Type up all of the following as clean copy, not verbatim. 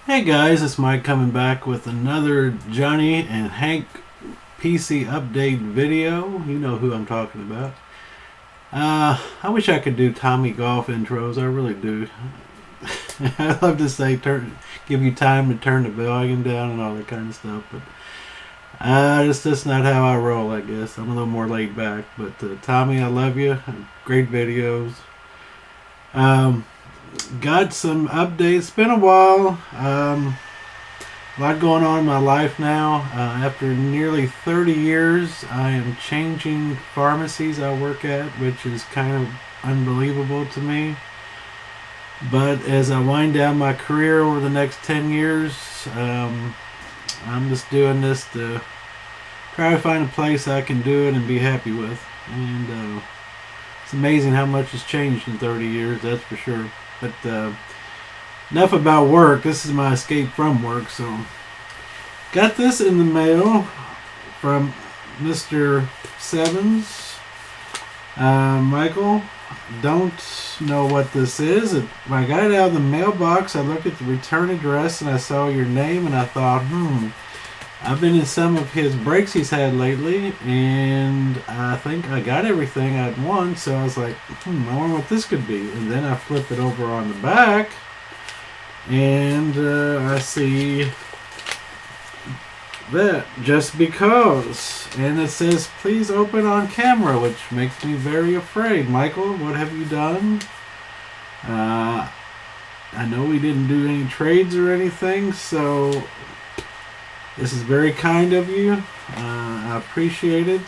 Hey guys, it's Mike coming back with another Johnny and Hank PC update video. You know who I'm talking about. I wish I could do Tommy Golf intros. I really do. I love to say give you time to turn the volume down and all that kind of stuff, but it's just not how I roll. I guess I'm a little more laid back. But Tommy, I love you. Great videos. Um, got some updates. It's been a while. A lot going on in my life now. After nearly 30 years, I am changing pharmacies I work at, which is kind of unbelievable to me. But as I wind down my career over the next 10 years, I'm just doing this to try to find a place I can do it and be happy with. And it's amazing how much has changed in 30 years, that's for sure. But enough about work. This is my escape from work. So, got this in the mail from Mr. Sevens. Michael, don't know what this is. When I got it out of the mailbox, I looked at the return address and I saw your name and I thought, I've been in some of his breaks he's had lately, and I think I got everything I'd want, so I was like, I wonder what this could be. And then I flip it over on the back, and I see that just because. And it says, please open on camera, which makes me very afraid. Michael, what have you done? I know we didn't do any trades or anything, so this is very kind of you. I appreciate it.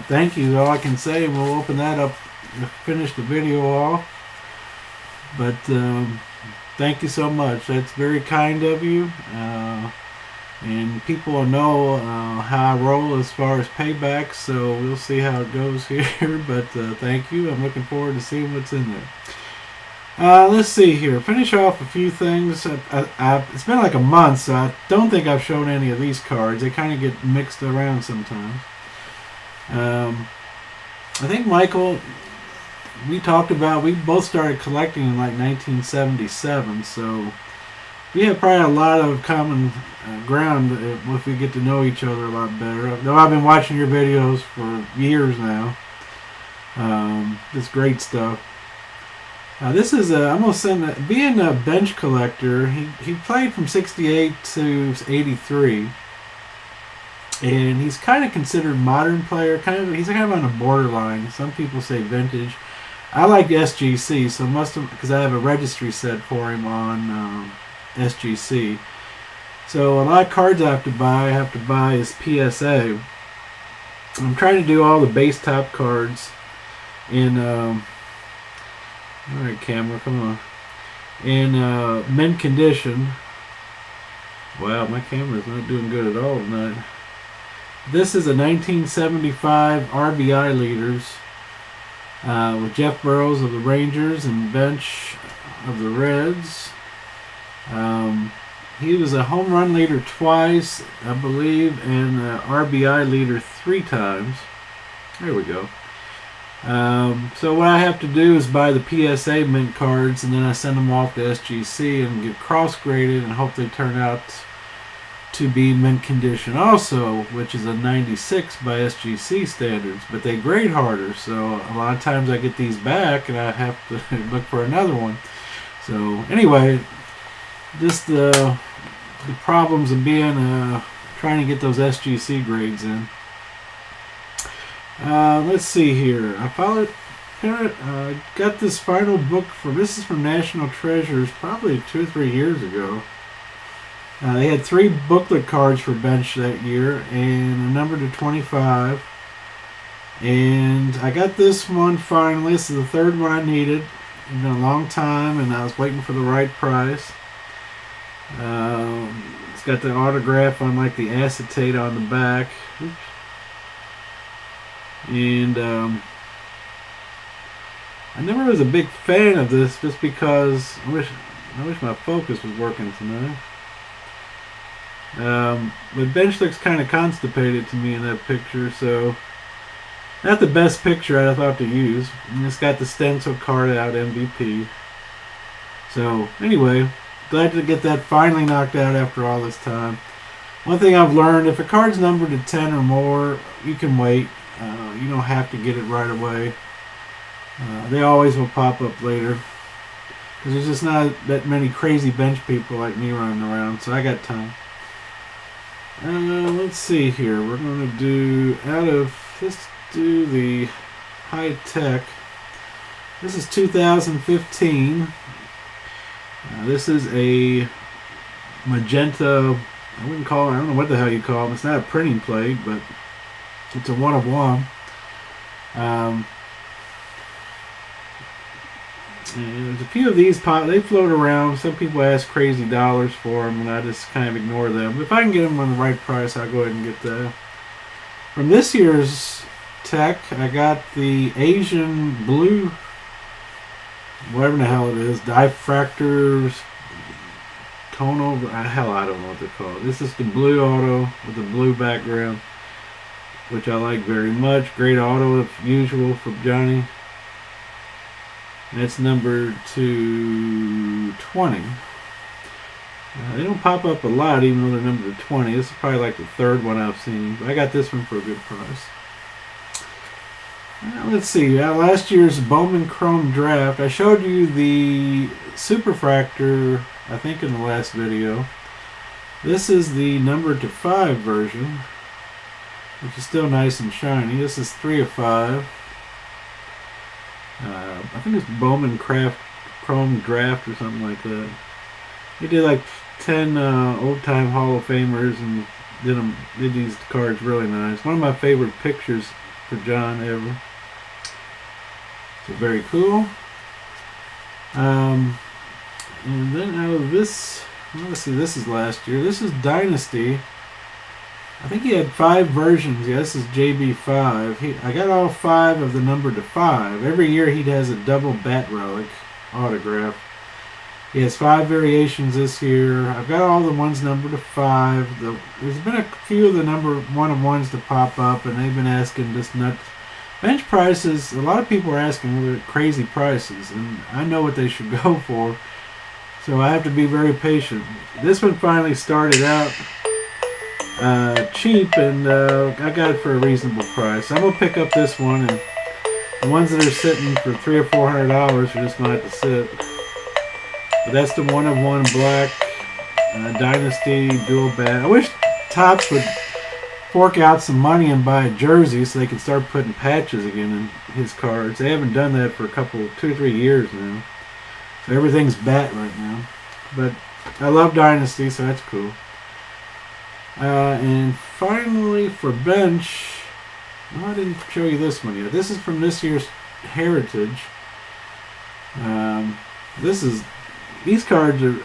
Thank you is all I can say, and we'll open that up to finish the video off. But thank you so much. That's very kind of you. And people will know how I roll as far as payback, so we'll see how it goes here. But thank you. I'm looking forward to seeing what's in there. Let's see here. Finish off a few things. It's been like a month, so I don't think I've shown any of these cards. They kind of get mixed around sometimes. I think Michael, we both started collecting in like 1977, so we have probably a lot of common ground if we get to know each other a lot better. Though I've been watching your videos for years now. It's great stuff. This is being a bench collector. He played from 68 to 83, and he's kind of considered modern player. He's kind of on the borderline. Some people say vintage. I like SGC, so because I have a registry set for him on SGC. So a lot of cards I have to buy is PSA. I'm trying to do all the base top cards in. Alright, camera, come on. In mint condition. Wow, my camera's not doing good at all tonight. This is a 1975 RBI leaders with Jeff Burrows of the Rangers and Bench of the Reds. He was a home run leader twice, I believe, and RBI leader 3 times. There we go. So what I have to do is buy the PSA mint cards, and then I send them off to SGC and get cross-graded and hope they turn out to be mint condition also, which is a 96 by SGC standards, but they grade harder, so a lot of times I get these back and I have to look for another one. So anyway, just the problems of being trying to get those SGC grades in. Let's see here. Got this final book this is from National Treasures, probably 2 or 3 years ago. They had 3 booklet cards for bench that year, and a number to 25. And I got this one finally. This is the 3rd one I needed. It's been a long time, and I was waiting for the right price. It's got the autograph on like the acetate on the back. Oops. And I never was a big fan of this, just because I wish my focus was working tonight. But bench looks kind of constipated to me in that picture, so not the best picture I thought to use. And it's got the stencil card out MVP. So anyway, glad to get that finally knocked out after all this time. One thing I've learned, if a card's numbered to 10 or more, you can wait. You don't have to get it right away. They always will pop up later. Because there's just not that many crazy bench people like me running around, so I got time. Let's see here. We're going to do, let's do the high tech. This is 2015. This is a magenta, I wouldn't call it, I don't know what the hell you call them. It's not a printing plate, but it's a one of one. And there's a few of these they float around. Some people ask crazy dollars for them, and I just kind of ignore them. But if I can get them on the right price, I'll go ahead and get that. From this year's tech, I got the Asian blue, whatever the hell it is, diffractors, tonal, hell, I don't know what they're called. This is the blue auto with the blue background, which I like very much. Great auto, as usual, from Johnny. And it's numbered to 20. They don't pop up a lot, even though they're numbered to 20. This is probably like the third one I've seen. But I got this one for a good price. Let's see. Last year's Bowman Chrome Draft. I showed you the Superfractor, I think, in the last video. This is the numbered to 5 version, which is still nice and shiny. This is 3 of 5. I think it's Bowman Chrome Draft or something like that. He did like 10 old-time Hall of Famers and did these cards really nice. One of my favorite pictures for John ever. So very cool. And then out of this, let's see, this is last year. This is Dynasty. I think he had 5 versions. Yeah, this is JB5. I got all 5 of the number to 5. Every year he has a double bat relic autograph. He has 5 variations this year. I've got all the ones numbered to 5. There's been a few of the number 1 of 1s to pop up, and they've been asking just nuts. Bench prices, a lot of people are asking crazy prices, and I know what they should go for. So I have to be very patient. This one finally started out cheap, and I got it for a reasonable price. I'm gonna pick up this one, and the ones that are sitting for $300 or $400 are just gonna have to sit. But that's the one of one black Dynasty dual bat. I wish Topps would fork out some money and buy a jersey so they can start putting patches again in his cards. They haven't done that for 2 or 3 years now. So everything's bat right now. But I love Dynasty, so that's cool. And finally, for bench, I didn't show you this one yet. This is from this year's Heritage. These cards are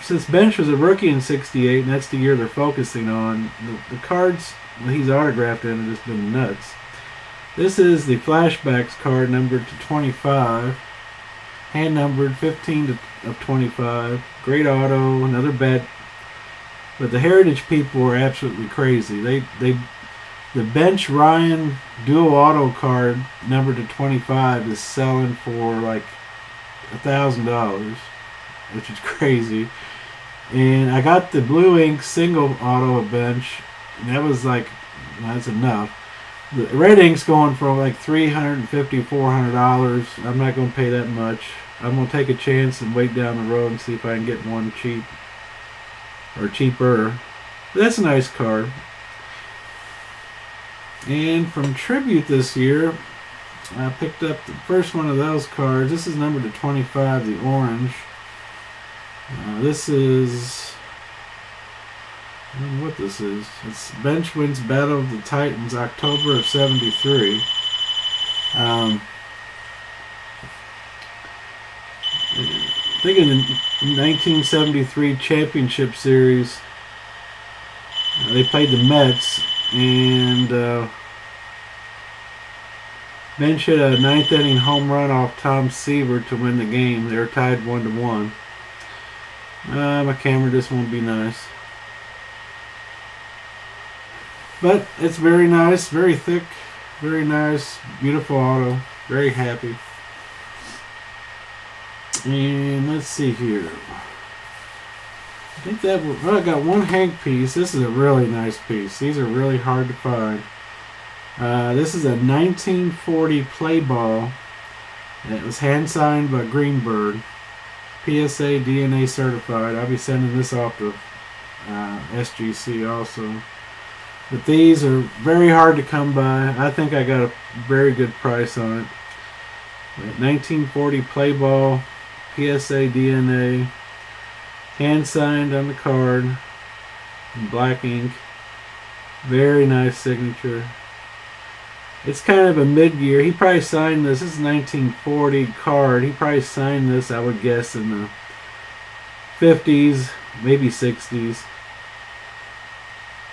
since Bench was a rookie in '68, and that's the year they're focusing on. The cards that he's autographed in have just been nuts. This is the Flashbacks card numbered to 25, hand numbered 15 of 25. Great auto, another bet. But the Heritage people are absolutely crazy. The Bench Ryan dual auto card numbered to 25 is selling for like $1,000, which is crazy. And I got the Blue Ink single auto Bench, and that was like, that's enough. The Red Ink's going for like $350, $400. I'm not going to pay that much. I'm going to take a chance and wait down the road and see if I can get one cheap. Or cheaper. But that's a nice card. And from Tribute this year, I picked up the first one of those cards. This is numbered to 25, the orange. This is, I don't know what this is. It's Bench Wins Battle of the Titans, October of '73. I think in the 1973 championship series, they played the Mets, and Bench hit a 9th inning home run off Tom Seaver to win the game. They were tied 1-1. My camera just won't be nice. But it's very nice, very thick, very nice, beautiful auto. Very happy. And let's see here. I think that I got one Hank piece. This is a really nice piece. These are really hard to find. This is a 1940 play ball. And it was hand signed by Greenberg. PSA DNA certified. I'll be sending this off to SGC also. But these are very hard to come by. I think I got a very good price on it. 1940 play ball, PSA DNA, hand signed on the card in black ink. Very nice signature. It's kind of a mid-year. He probably signed this. This is 1940 card. He probably signed this, I would guess, in the 50s, maybe 60s.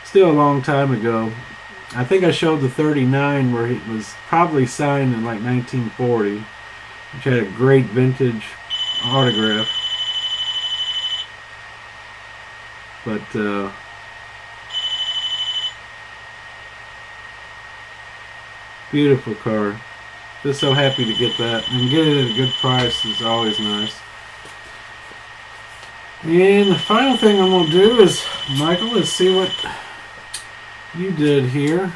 Still a long time ago. I think I showed the 39 where it was probably signed in like 1940, which had a great vintage autograph. But beautiful card. Just so happy to get that, and get it at a good price is always nice. And the final thing I'm going to do is, Michael, let's see what you did here.